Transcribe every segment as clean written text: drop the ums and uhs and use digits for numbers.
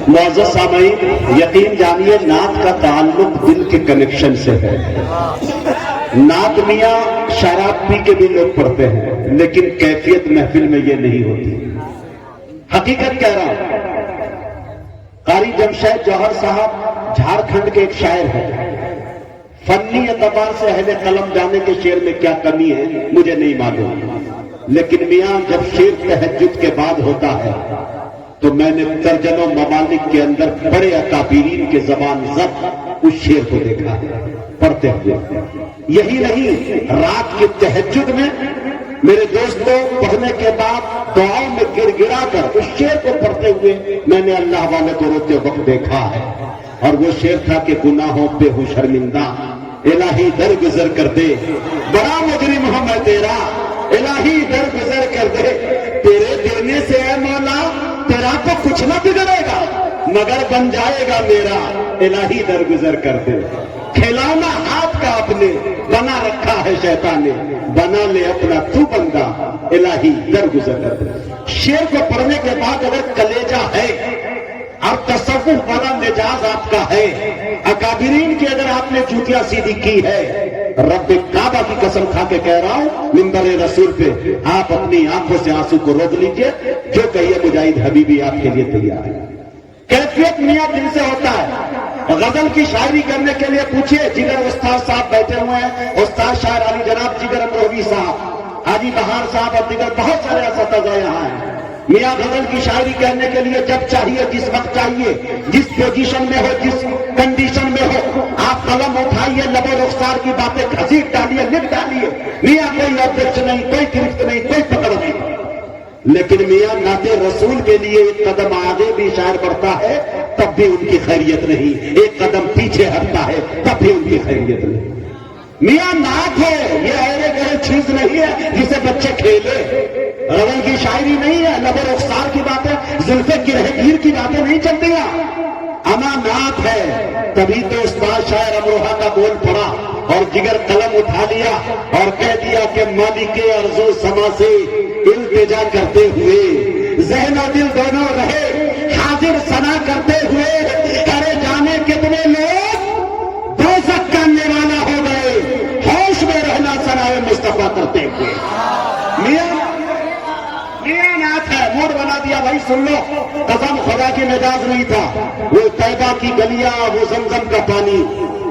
معزز سامعین، یقین جانیے نعت کا تعلق دل کے کنیکشن سے ہے۔ نعت میاں شراب پی کے بھی لوگ پڑھتے ہیں، لیکن کیفیت محفل میں یہ نہیں ہوتی۔ حقیقت کہہ رہا ہوں، قاری جمشید جوہر صاحب جھارکھنڈ کے ایک شاعر ہیں۔ فنی اعتبار سے اہل قلم جانے کے شعر میں کیا کمی ہے مجھے نہیں معلوم، لیکن میاں جب شعر تہجد کے بعد ہوتا ہے تو میں نے درجنوں ممالک کے اندر بڑے اکابرین کے زبان ضبط اس شعر کو دیکھا ہے پڑھتے ہوئے۔ یہی نہیں، رات کے تہجد میں میرے دوستوں پڑھنے کے بعد دعاؤں میں گر گرا کر اس شعر کو پڑھتے ہوئے میں نے اللہ والے کو روتے وقت دیکھا ہے، اور وہ شعر تھا کہ گناہوں پہ ہوں شرمندہ، الہی درگزر کر دے، بڑا مجرم ہوں میں تیرا، الہی درگزر کر دے، تیرے دینے سے اے مولا تیرا تو کچھ نہ بگڑے گا مگر بن جائے گا میرا، الہی درگزر کر دے۔ کھلونا ہاتھ کا اپنے بنا رکھا ہے شیطان نے، بنا لے اپنا تو بندہ، الہی درگزر کر دے۔ شعر کو پڑھنے کے بعد اگر کلیجہ ہے اور تصوف والا مزاج آپ کا ہے، اکابرین کی اگر آپ نے جوتیاں سیدھی کی ہے، رب کعبہ کی قسم کھا کے کہہ رہا ہوں منبر رسول پہ آپ اپنی آنکھوں سے آنسو کو روک لیجئے، جو کہیے مجاہد حبیبی آپ کے لیے تیار ہے۔ کیفیت میاں دل سے ہوتا ہے۔ غزل کی شاعری کرنے کے لیے پوچھئے، جگر استاد صاحب بیٹھے ہوئے ہیں، استاد شاعر علی جناب جگر امروہوی صاحب، حاجی بہار صاحب اور دیگر بہت سارے اساتذہ یہاں ہیں۔ میاں غزل کی شاعری کہنے کے لیے جب چاہیے، جس وقت چاہیے، جس پوزیشن میں ہو، جس کنڈیشن میں ہو، آپ قلم اٹھائیے، لب و رخسار کی باتیں گھسیٹ ڈالیے، لکھ ڈالیے، میاں کوئی آبجیکٹ نہیں، کوئی گرفت نہیں، کوئی پکڑ نہیں۔ لیکن میاں نعت رسول کے لیے ایک قدم آگے بھی شاعر بڑھتا ہے تب بھی ان کی خیریت نہیں، ایک قدم پیچھے ہٹتا ہے تب بھی ان کی خیریت نہیں۔ میاں نعت ہے، یہ ایرے گرے چیز نہیں ہے جسے بچے کھیلے، غزل کی شاعری نہیں ہے، لب و رخسار کی باتیں، زلفے گرہ گیر کی باتیں نہیں چلتی ہیں، اما نعت ہے۔ تبھی تو استاد شاعر امروہہ کا بول پڑا اور جگر قلم اٹھا لیا اور کہہ دیا کہ مالک ارض و سما سے التجا کرتے ہوئے ذہن و دل دونوں رہے حاضر ثنا کرتے ہوئے، کرے جانے کتنے لوگ دوزخ کا نوالا ہو گئے، ہوش میں رہنا ثنائے مصطفیٰ کرتے ہوئے۔ میاں نعت ہے، موڈ بنا دیا بھائی سن لو، قسم خدا کی مزاج نہیں تھا، وہ طیبہ کی گلیاں، وہ زمزم کا پانی،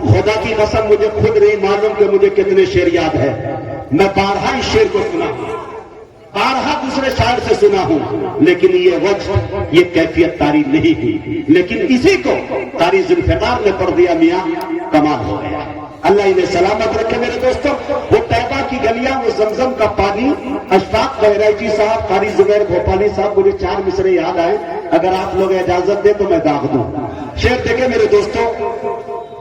خدا کی قسم مجھے خود نہیں معلوم کہ مجھے کتنے شعر یاد ہے، میں بارہا اس شعر کو سنا ہوں، بارہا دوسرے شاعر سے سنا ہوں، لیکن یہ وجہ، یہ کیفیت طاری نہیں ہوئی، لیکن اسی کو قاری ذوالفقار نے پڑھ دیا، میاں کمال ہو گیا۔ اللہ انہیں سلامت رکھے میرے دوستوں۔ وہ طیبہ کی گلیاں، وہ زمزم کا پانی، اشفاق بہرائچی صاحب، قاری زبیر بھوپالی صاحب، مجھے 4 مصرے یاد آئے، اگر آپ لوگ اجازت دیں تو میں داغ دوں۔ شعر دیکھیں میرے دوستوں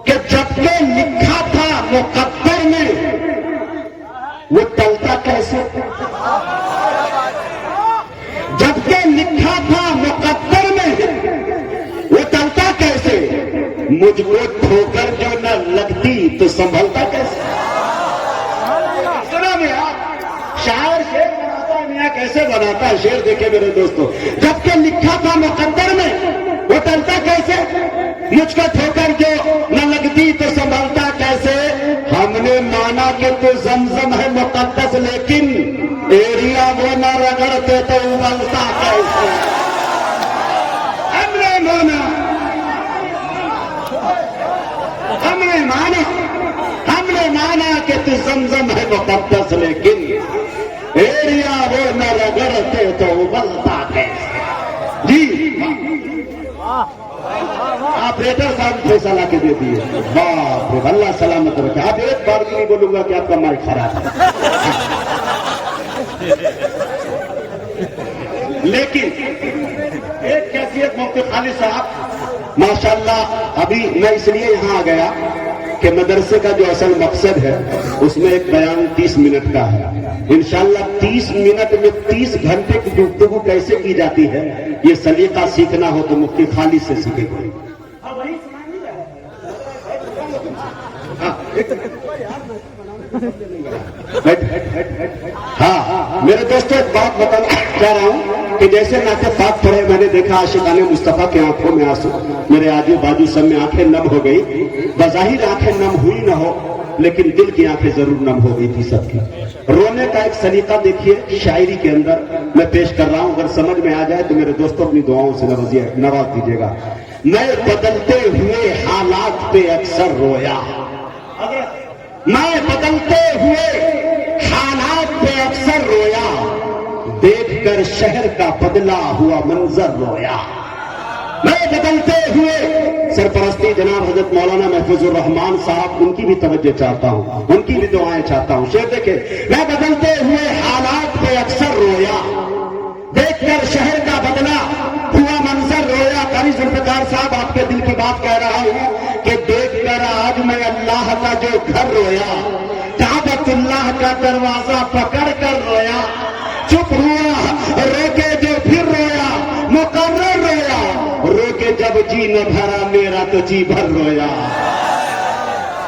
کہ جب کہ لکھا تھا مقدر میں وہ ٹلتا کیسے، جب کہ لکھا تھا مقدر میں وہ ٹلتا کیسے، مجھ کو ٹھوکر جو نہ لگتی تو سنبھلتا کیسے۔ سنا میاں، شاعر شعر بناتا ہے، میاں کیسے بناتا ہے شعر دیکھے میرے دوستوں، جب کہ لکھا تھا مقدر میں وہ ٹلتا کیسے، مجھ کو ٹھوکر جو نہ لگتی تو سنبھلتا کیسے۔ ہم نے مانا کہ تو زمزم ہے مقدس، لیکن ایریا وہ نہ رگڑتے تو ابلتا کیسے۔ ہم نے مانا کہ تو زمزم ہے مقدس، لیکن ایریا وہ نہ رگڑتے تو ابلتا کیسے۔ جی آپ ریٹر صاحب فیصلہ کے دے دیے، باپ رے اللہ سلامت رکھے۔ آپ ایک بار بھی نہیں بولوں گا کہ آپ کا مائک خراب ہے، لیکن ایک کیفیت مفتی خالد صاحب ماشاءاللہ، ابھی میں اس لیے یہاں آ گیا کہ مدرسے کا جو اصل مقصد ہے اس میں ایک بیان 30 منٹ کا ہے، انشاءاللہ 30 منٹ میں 30 گھنٹے کی گفتگو کیسے کی جاتی ہے یہ سلیقہ سیکھنا ہو تو مفتی خالد سے سیکھے گا۔ ہاں میرے دوستوں ایک بات بتانا چاہ رہا ہوں کہ جیسے نعت پاک پڑھے میں نے دیکھا عاشقان مصطفیٰ کے آنکھوں میں آنسو، میرے آجو باجو سب میں آنکھیں نم ہو گئی. بظاہر آنکھیں نم ہوئی نہ ہو لیکن دل کی آنکھیں ضرور نم ہو گئی تھی سب کی. رونے کا ایک سلیقہ دیکھیے شاعری کے اندر میں پیش کر رہا ہوں، اگر سمجھ میں آ جائے تو میرے دوستوں اپنی دعاؤں سے نواز دیجیے گا. میں بدلتے ہوئے حالات پہ اکثر رویا، میں بدلتے ہوئے حالات پہ اکثر رویا، دیکھ کر شہر کا بدلا ہوا منظر رویا. میں بدلتے ہوئے سرپرستی جناب حضرت مولانا محفوظ الرحمان صاحب، ان کی بھی توجہ چاہتا ہوں، ان کی بھی دعائیں چاہتا ہوں. شعر دیکھیں، میں بدلتے ہوئے حالات پہ اکثر رویا، دیکھ کر شہر کا بدلا ہوا منظر رویا. قاری ذوالفقار صاحب آپ کے دل کی بات کہہ رہا ہوں کہ دیکھ کر آج میں اللہ کا جو گھر رویا، کعبۃ اللہ کا دروازہ پکڑ کر رویا، چپ ہوا روکے جو پھر رویا، مقرر رویا، روکے جب جی نہ بھرا میرا تو جی بھر رویا.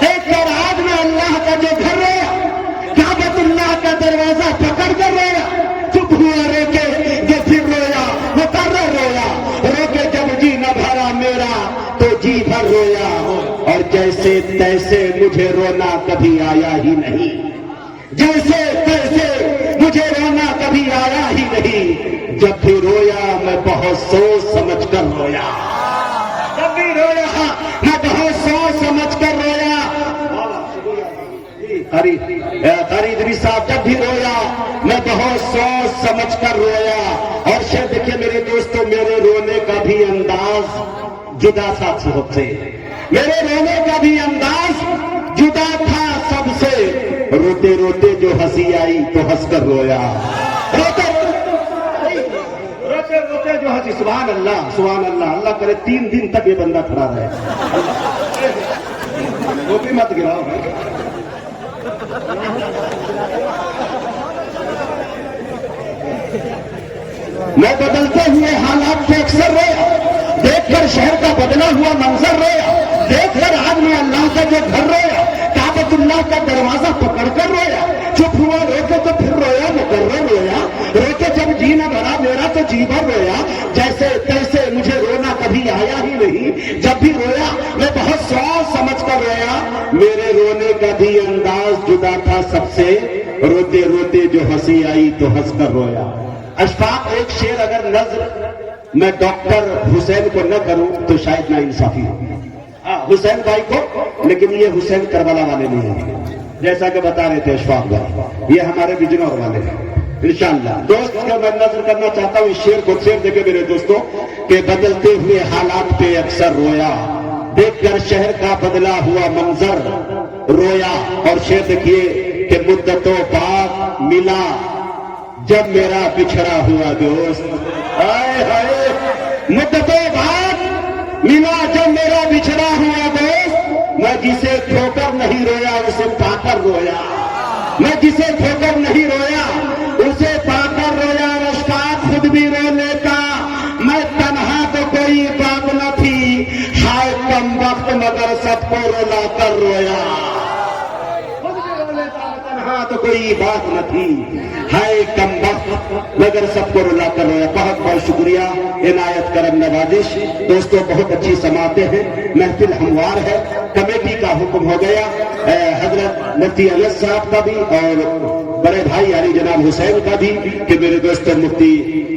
دیکھ کر آج میں اللہ کا جو گھر رویا، کعبۃ اللہ کا دروازہ پکڑ کر رویا، چپ ہوا روکے جو پھر رویا، مقرر رویا، روکے جب جی نہ بھرا میرا تو جی بھر رویا. اور جیسے تیسے مجھے رونا کبھی آیا ہی نہیں، جیسے تیسے مجھے رونا کبھی آیا ہی نہیں، جب بھی رویا میں بہت سوچ سمجھ کر رویا، جب بھی رویا میں بہت سوچ سمجھ کر رویا. قاری ادریس صاحب، جب بھی رویا میں بہت سوچ سمجھ کر رویا. اور شاید دیکھیے میرے دوستوں، میرے رونے کا بھی انداز جدا تھا سب سے، میرے رونے کا بھی انداز جدا تھا سب سے. روتے روتے جو ہنسی آئی تو ہنس کر رویا، روتے روتے جو ہنسی. سبحان اللہ سبحان اللہ. اللہ کرے 3 دن تک یہ بندہ کھڑا رہے، وہ بھی مت گراؤ. میں بدلتے ہوئے حالات پہ اکثر رویا، دیکھ کر شہر کا بدلا ہوا منظر رویا، دیکھ کر آج میں اللہ کا جو گھر رویا، کعبۃ اللہ کا دروازہ پکڑ کر رویا، چپ ہوا روکے تو پھر رویا، مقرر رویا، روکے جب جی نہ بھرا میرا تو جی بھر رویا. جیسے تیسے مجھے رونا کبھی آیا ہی نہیں، جب بھی رویا میں بہت سوچ سمجھ کر رویا. میرے رونے کا بھی انداز جدا تھا سب سے، روتے روتے جو ہنسی آئی تو ہنس کر رویا. اشفاق ایک شعر اگر نظر میں ڈاکٹر حسین کو نہ کروں تو شاید نا انصافی ہو. حسین بھائی کو، لیکن یہ حسین کربلا والے نہیں ہیں جیسا کہ بتا رہے تھے اشفاق بھائی، یہ ہمارے بجنور والے ہیں انشاءاللہ. دوست کا میں نظر کرنا چاہتا ہوں اس شعر کو. شعر دیکھے میرے دوستوں کہ بدلتے ہوئے حالات پہ اکثر رویا، دیکھ کر شہر کا بدلا ہوا منظر رویا. اور شعر دیکھیے کہ مدتوں بعد ملا جب میرا بچھڑا ہوا دوست، ہائے ہائے مدتوں بعد ملا جب میرا بچھڑا ہوا دوست، میں جسے کھو کر نہیں رویا اسے پا کر رویا، میں جسے کھو کر نہیں رویا اسے پا کر رویا. اشفاق خود بھی رو لیتا، میں تنہا تو کوئی بات نہ تھی، ہائے کم وقت مگر سب کو رلا کر رویا. تو کوئی بات نہ تھی، ہائے کم وقت مگر سب کو رلا کر رویا. بہت بہت شکریہ، عنایت کرم نوازش. دوستوں بہت اچھی سماعتیں ہیں، محفل ہموار ہے. کمیٹی کا حکم ہو گیا، حضرت مفتی انس صاحب کا بھی اور بڑے بھائی علی جناب حسین کا بھی، کہ میرے دوستوں مفتی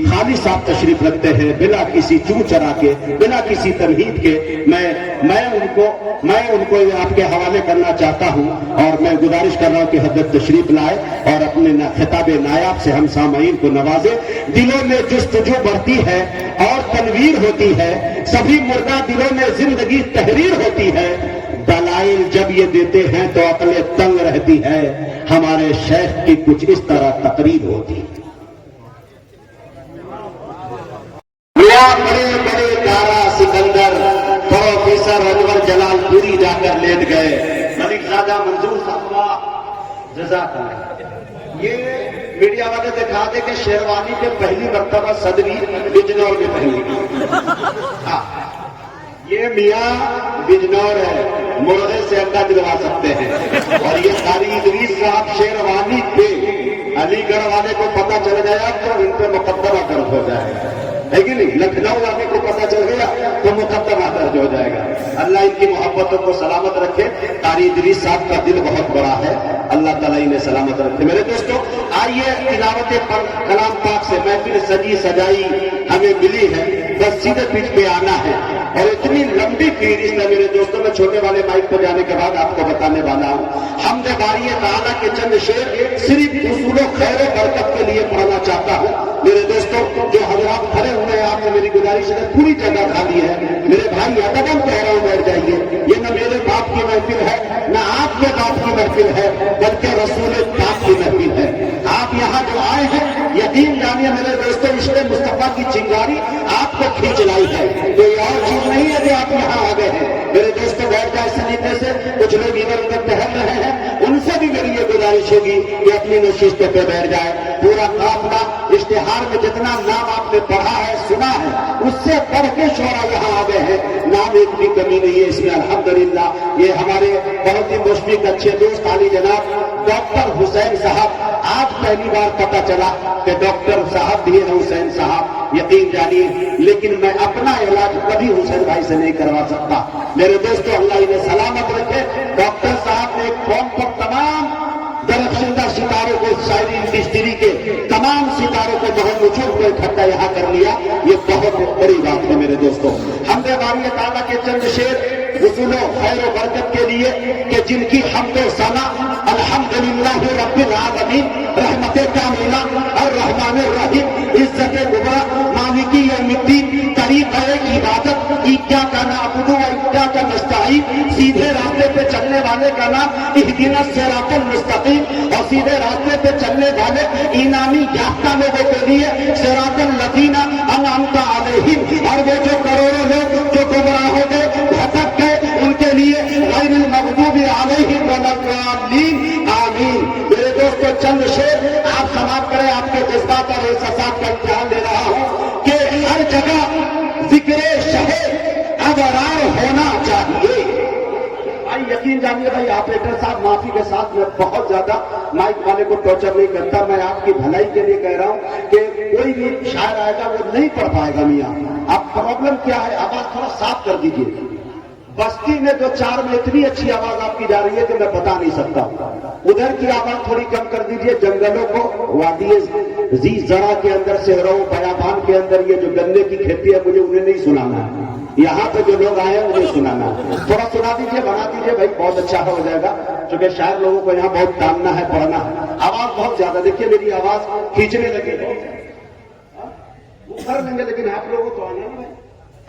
خالد صاحب تشریف رکھتے ہیں بلا کسی چوں چرا کے، بلا کسی تمہید کے. میں ان کو آپ کے حوالے کرنا چاہتا ہوں اور میں گزارش کر رہا ہوں کہ حضرت تشریف لائے اور اپنے خطاب نایاب سے ہم سامعین کو نوازے. دلوں میں جستجو بڑھتی ہے اور تنویر ہوتی ہے، سبھی مردہ دلوں میں زندگی تحریر ہوتی ہے. دلائل جب یہ دیتے ہیں تو عقل تنگ رہتی ہے، ہمارے شیخ کی کچھ اس طرح تقریر ہوتی. بڑے بڑے دارا سکندر پروفیسر انور جلال پوری جا کر لیٹ گئے. ملک زادہ منظور صاحب جزاک اللہ. یہ میڈیا والے دکھا دے کہ شیروانی کے پہلی مرتبہ صدری بجنور میں پہنی. یہ میاں بجنور ہے، مرغے سے انڈا دلوا سکتے ہیں. اور یہ قاری ادریس صاحب شیروانی پہ علی گڑھ والے کو پتہ چل گیا تو ان پہ مقدمہ درج ہو جائے گا، ہے کہ نہیں؟ لکھنؤ والے کو پتہ چل گیا تو مقدمہ درج ہو جائے گا۔ اللہ ان کی محبتوں کو سلامت رکھے۔ قاری ادریس صاحب کا دل بہت بڑا ہے، اللہ تعالیٰ انہیں سلامت رکھے۔ میرے دوستو آئیے تلاوت کلام پاک سے محفل سجی سجائی ہمیں ملی ہے، بس سیدھے پیچ پہ آنا ہے، اور اتنی لمبی فہرست ہے میرے دوستوں، میں چھوٹے والے مائک پہ جانے کے بعد آپ کو بتانے والا ہوں۔ حمد باری تعالیٰ کے چند شعر صرف اصول و خیر و برکت کے لیے پڑھنا چاہتا ہوں۔ میرے دوستوں جو حضرات کھڑے ہوئے ہیں، آپ سے میری گزارش ہے، پوری جگہ خالی ہے، میرے بھائی ادب کہہ رہا ہوں بیٹھ جائیے۔ یہ نہ میرے باپ کی محفل ہے نہ آپ کے باپ کی محفل ہے، بلکہ رسول پاک کی محفل ہے۔ آپ یہاں جو آئے ہیں یتیم جانیے میرے دوستوں، عشق مصطفیٰ کی چنگاری آپ کو کھینچ لائی ہے، کوئی اور چیز نہیں ہے جو آپ یہاں آ گئے ہیں۔ میرے دوستوں بیٹھ جائے سلیقے سے، کچھ لوگ ادھر ادھر ٹہل رہے ہیں، ان سے بھی میری یہ گزارش ہوگی کہ اپنی نشستوں پہ بیٹھ جائے۔ پورا قافلہ اشتہار میں جتنا نام آپ نے پڑھا ہے سنا ہے، اس سے پڑھ کے شعرا یہاں آ گئے ہیں، نام ایک بھی کمی نہیں ہے اس میں الحمدللہ۔ یہ ہمارے بہت ہی مشفق اچھے دوست علی جناب ڈاکٹر حسین صاحب، آج پہلی بار پتہ چلا کہ ڈاکٹر صاحب بھی ہیں حسین صاحب، یقین جانیے، لیکن میں اپنا علاج کبھی حسین بھائی سے نہیں کروا سکتا۔ میرے دوستو اللہ انہیں سلامت رکھے۔ ڈاکٹر صاحب نے ایک فون پر تمام درخشندہ ستاروں کو، شاعری انڈسٹری کے تمام ستاروں کو بہت نچوڑ کو اکٹھا یہاں کر لیا، یہ بہت بڑی بات ہے میرے دوستوں۔ حمد باری تعالیٰ کے چند شعر اصول و خیر و برکت کے لیے کہ جن کی حمد و ثنا الحمدللہ رب العالمین، رحمت کاملہ الرحمن الرحیم، عزت کبریٰ مالکی یوم الدین، طریقہ عبادت ایاک نعبد و ایاک نستعین، سیدھے راستے پہ چلنے والے کا نام اہدنا الصراط المستقیم، اور سیدھے راستے پہ چلنے والے انعامی یافتہ لوگوں کے لیے صراط الذین انعمت علیہم، اور وہ جو کروڑوں لوگ جو گمراہ ہو گئے بھٹک گئے ان کے لیے غیر المغضوب علیہم ولا الضالین آمین۔ میرے دوستو چند شعر آپ سماعت کریں، آپ کے جذبات اور احساسات کا امتحان لے رہا ہوں کہ ہر جگہ ذکر شہر ابرار ہونا چاہیے۔ بھائی یقین جانیے بھائی آپریٹر صاحب معافی کے ساتھ میں بہت زیادہ مائک والے کو ٹارچر نہیں کرتا، میں آپ کی بھلائی کے لیے کہہ رہا ہوں کہ کوئی بھی شاعر آئے گا وہ نہیں پڑھ پائے گا میاں۔ اب پرابلم کیا ہے، آواز تھوڑا صاف کر دیجیے۔ بستی میں جو چار میں اتنی اچھی آواز آپ کی جا رہی ہے کہ میں بتا نہیں سکتا، ادھر کی آواز تھوڑی کم کر دیجیے۔ جنگلوں کو وادی زی زرا کے اندر صحراء بیابان کے اندر یہ جو گنے کی کھیتی ہے مجھے انہیں نہیں سنانا ہے، یہاں پہ جو لوگ آئے ہیں انہیں سنانا ہے۔ تھوڑا سنا دیجیے، بنا دیجیے بھائی، بہت اچھا ہو جائے گا، کیونکہ شاید لوگوں کو یہاں بہت ٹاننا ہے، پڑھنا ہے۔ آواز بہت زیادہ، دیکھیے میری آواز کھینچنے لگی، وہ کر لیں گے لیکن آپ لوگوں کو آنا نہیں۔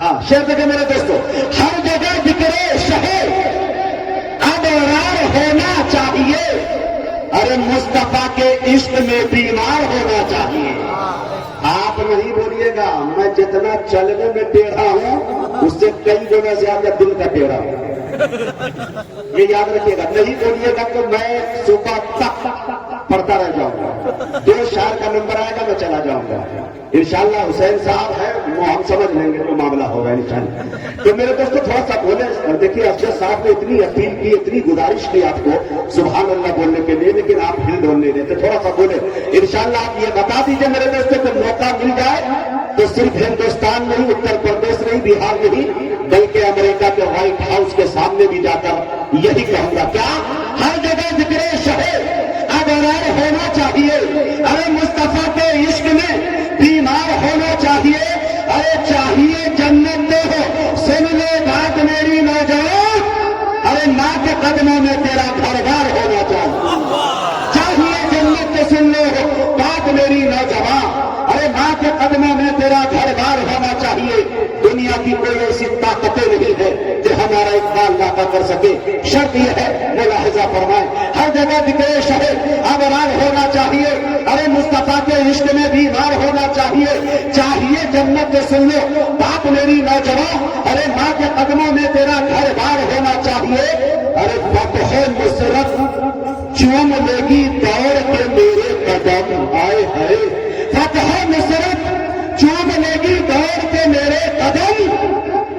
ہاں شعر دیکھیں میرے دوستو، ہر جگہ ذکر شہر ابرار ہونا چاہیے، ارے مصطفیٰ کے عشق میں بیمار ہونا چاہیے۔ آپ نہیں بولیے گا میں جتنا چلنے میں ٹیڑھا ہوں اس سے کئی گنا زیادہ دل کا ٹیڑھا ہوں، یہ یاد رکھیے گا۔ نہیں بولیے گا تو میں صبح تک پڑھتا رہ جاؤں گا، جو شاعر کا نمبر آئے گا میں چلا جاؤں گا انشاءاللہ۔ حسین صاحب ہے وہ ہم سمجھ لیں گے جو معاملہ ہوگا انشاءاللہ۔ تو میرے دوستو تھوڑا سا بولے، اور دیکھیے افسر صاحب نے اتنی اپیل کی، اتنی گزارش کی آپ کو سبحان اللہ بولنے کے لیے، لیکن آپ ہل ڈول نہیں دیتے، تھوڑا سا بولے انشاءاللہ۔ آپ یہ بتا دیجیے میرے دوستو کہ موقع مل جائے تو صرف ہندوستان نہیں، اتر پردیش نہیں، بہار نہیں، بلکہ امریکہ کے وائٹ ہاؤس کے سامنے بھی جا کر یہی کہوں گا، کیا ہر جگہ ذکر شہر ابرار ہونا چاہیے، ارے مصطفیٰ کے عشق میں بیمار ہونا چاہیے، ارے چاہیے جنت دے ہو، سن لے بات میری نوجوان، ارے ماں کے قدموں میں تیرا گھر بار ہونا چاہیے جنت سن لے ہو بات میری نوجوان، ارے ماں کے قدموں میں تیرا گھر بار ہونا چاہیے۔ دنیا کی کوئی ایسی طاقتیں نہیں ہے کہ ہمارا اقبال ناکا کر سکے، شرط یہ ہے ملاحظہ فرمائیں، ہر جگہ ذکر شہر ابرار ہونا چاہیے، ارے مصطفیٰ کے عشق میں بیمار ہونا چاہیے، چاہیے جنت سن لو بات میری نوجوان، ارے ماں کے قدموں میں تیرا گھر بار ہونا چاہیے، ارے فتح نصرت چوم لے گی دوڑ کے میرے قدم، آئے ہے فتح نصرت چوم لے گی دوڑ کے میرے قدم،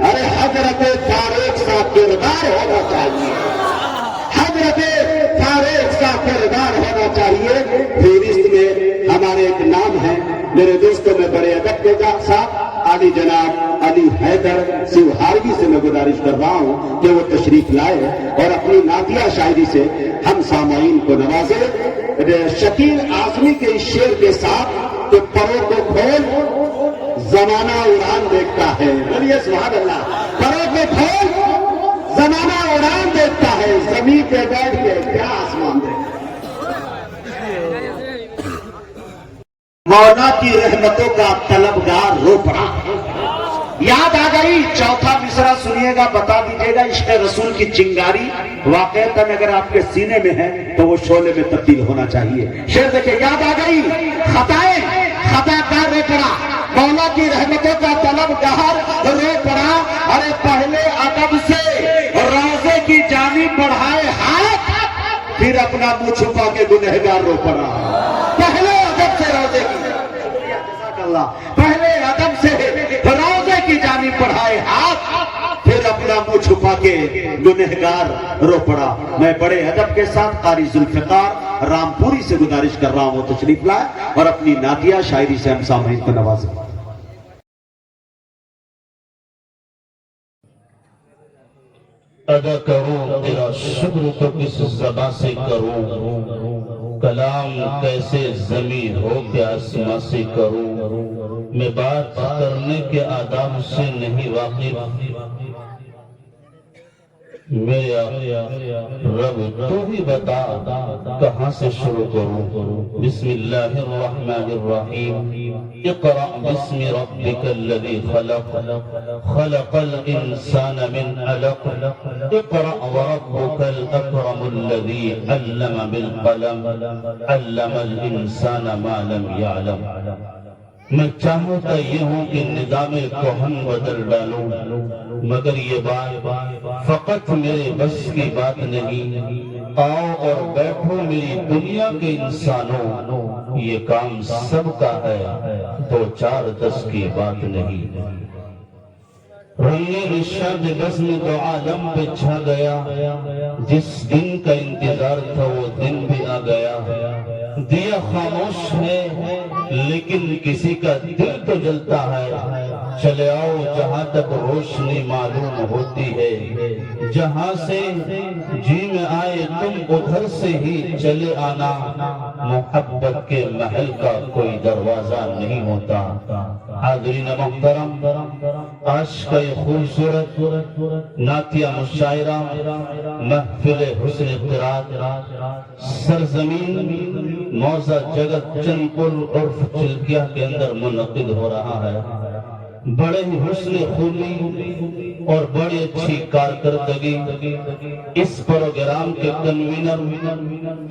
ارے حضرت فاروق سا کردار ہونا چاہیے، حضرت ہر ایک کا کردار ہونا چاہیے. فہرست میں ہمارے ایک نام ہے میرے دوستوں میں بڑے ادب کے ساتھ علی جناب علی حیدر سیوہاروی سے میں گزارش کر رہا ہوں کہ وہ تشریف لائے اور اپنی نعتیہ شاعری سے ہم سامعین کو نوازے. شکیل اعظمی کے اس شعر کے ساتھ کہ پروں کو کھول زمانہ اڑان دیکھتا ہے. بولیے سبحان اللہ. پروں کو کھول زمانہ اڑان دیکھتا ہے، زمین پہ بیٹھ کے کیا آسمان دیکھتا ہے. مولا کی رحمتوں کا طلبگار رو پڑا. یاد آ گئی. چوتھا مصرع سنیے گا، بتا دیجیے گا. عشق رسول کی چنگاری واقعتاً اگر آپ کے سینے میں ہے تو وہ شعلے میں تبدیل ہونا چاہیے. شعر دیکھیں. یاد آ گئی. خطائیں خطا کار رو پڑا، مولا کی رحمتوں کا طلبگار رو پڑا. ارے پہلے ادب سے روزے کی جانب بڑھائے ہاتھ، پھر اپنا منہ چھپا کے گنہگار رو پڑا. پہلے ادب سے روزے کی پہلے ادب سے روزے کی جانب بڑھائے ہاتھ، پھر اپنا منہ چھپا کے گنہگار رو پڑا. میں بڑے ادب کے ساتھ قاری ذوالفقار رامپوری سے گزارش کر رہا ہوں تشریف لائے اور اپنی نعتیہ شاعری سے ہم سامعین کو نوازیں. ادا کروں تیرا شکر تو کس زباں سے کروں، کلام کیسے زمین ہو کے آسماں سے کروں. میں بات کرنے کے آداب سے نہیں واقف، میرا رب تو ہی بتا کہاں سے شروع کروں. بسم اللہ الرحمن الرحیم. اقرأ باسم ربک الذی خلق، خلق الانسان من علق، اقرأ وربک الاکرم الذی علم بالقلم، علم الانسان ما لم یعلم. میں چاہتا یہ ہوں کہ نظام کہن بدل ڈالوں، مگر یہ بات فقط میرے بس کی بات نہیں. آؤ اور بیٹھو میری دنیا کے انسانوں، یہ کام سب کا ہے، 2 4 10 کی بات نہیں. رنگ رشاد بزم تو عالم پہ چھا گیا، جس دن کا انتظار تھا وہ دن بھی آ گیا. دیا خاموش ہے لیکن کسی کا دل تو جلتا ہے. چلے آؤ جہاں تک روشنی معلوم ہوتی ہے، جہاں سے جی میں آئے تم ادھر سے ہی چلے آنا. محبت کے محل کا کوئی دروازہ نہیں ہوتا. حاضرین محترم، آج کا یہ خوبصورت نعتیہ مشاعرہ محفل حسن قرات سرزمین موضع جگت چند پل عرف چلکیہ کے اندر منعقد ہو رہا ہے. بڑے ہی حسن خوبی اور بڑی اچھی کارکردگی اس پروگرام کے کنوینر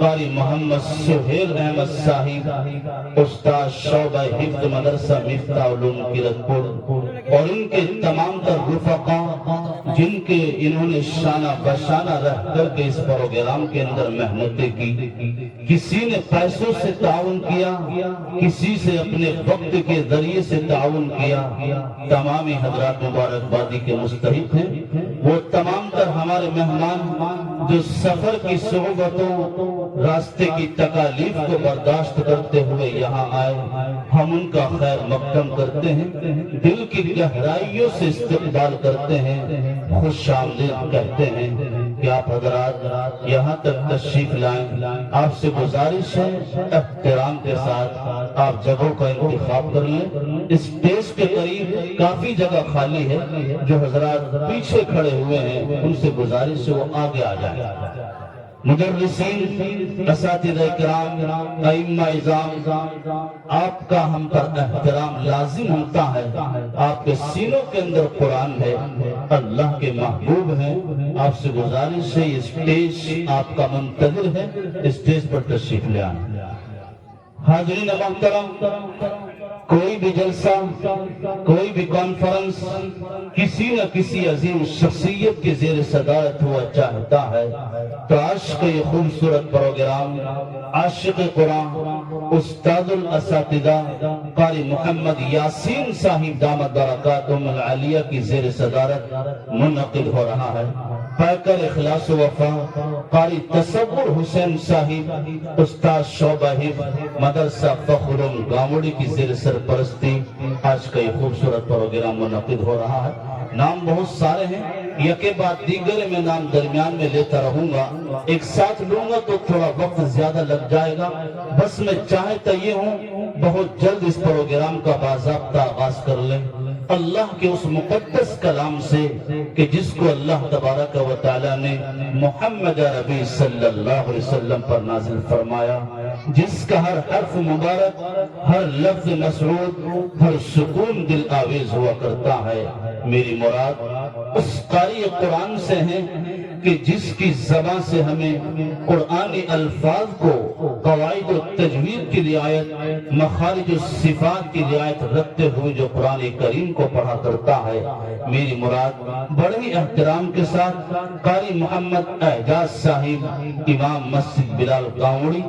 قاری محمد سہیل احمد صاحب، استاد شعبہ حفظ مدرسہ مفتاح علوم قرتپور، اور ان کے تمام تر رفقا جن کے انہوں نے شانہ بشانہ رہ کر کے اس پروگرام کے اندر محنتیں کی. کسی نے پیسوں سے تعاون کیا، کسی سے اپنے وقت کے ذریعے سے تعاون کیا. تمامی حضرات مبارکبادی کے مستحق ہیں. وہ تمام تر ہمارے مہمان جو سفر کی صعوبتوں، راستے کی تکالیف کو برداشت کرتے ہوئے یہاں آئے، ہم ان کا خیر مقدم کرتے ہیں، دل کی گہرائیوں سے استقبال کرتے ہیں، خوش آمدید کہتے ہیں کہ آپ حضرات یہاں تک تشریف لائیں. آپ سے گزارش ہے احترام کے ساتھ آپ جگہوں کا انتخاب کر لیں. اس اسٹیج کے قریب کافی جگہ خالی ہے. جو حضرات پیچھے کھڑے ہوئے ہیں ان سے گزارش ہے وہ آگے آ جائیں. مدرسین، اساتذہ کرام، ائمہ اعظام، آپ کا ہم پر احترام لازم ہوتا ہے. آپ کے سینوں کے اندر قرآن ہے، اللہ کے محبوب ہیں. آپ سے گزارش ہے یہ اسٹیج آپ کا منتظر ہے، اسٹیج پر تشریف لے آئیں. حاضرین محترم، کوئی بھی جلسہ، کوئی بھی کانفرنس کسی نہ کسی عظیم شخصیت کے زیر صدارت ہوا چاہتا ہے تو عاشق یہ خوبصورت پروگرام، عاشق قرآن استاد الاساتذہ قاری محمد یاسین صاحب دامت برکاتہم العالیہ کی زیر صدارت منعقد ہو رہا ہے۔ پیکر اخلاص و وفا قاری تصور حسین صاحب استاد شعبہ حفظ مدرسہ فخر گاموڑی کی زیر سرپرستی آج کا یہ خوبصورت پروگرام منعقد ہو رہا ہے۔ نام بہت سارے ہیں، یکے بعد دیگر میں نام درمیان میں لیتا رہوں گا، ایک ساتھ لوں گا تو تھوڑا وقت زیادہ لگ جائے گا۔ بس میں چاہتا یہ ہوں بہت جلد اس پروگرام کا باضابطہ آغاز کر لیں اللہ کے اس مقدس کلام سے کہ جس کو اللہ تبارک و تعالی نے محمد عربی صلی اللہ علیہ وسلم پر نازل فرمایا، جس کا ہر حرف مبارک، ہر لفظ مسعود، ہر سکون دل آویز ہوا کرتا ہے۔ میری مراد اس قاری قرآن سے ہے کہ جس کی زبان سے ہمیں قرآنی الفاظ کو قواعد و تجوید کی رعایت، مخارج و صفات کی رعایت رکھتے ہوئے جو قرآن کریم کو پڑھا کرتا ہے۔ میری مراد بڑے ہی احترام کے ساتھ قاری محمد اعجاز صاحب امام مسجد بلال گاموڑی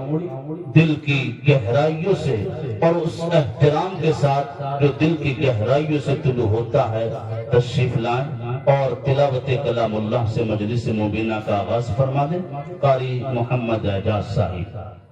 دل کی گہرائیوں سے اور اس احترام کے ساتھ جو دل کی گہرائیوں سے طلوع ہوتا ہے تشریف لائیں اور تلاوت کلام اللہ سے مجلس مبینہ کا آغاز فرما دیں۔ قاری محمد اعجاز صاحب۔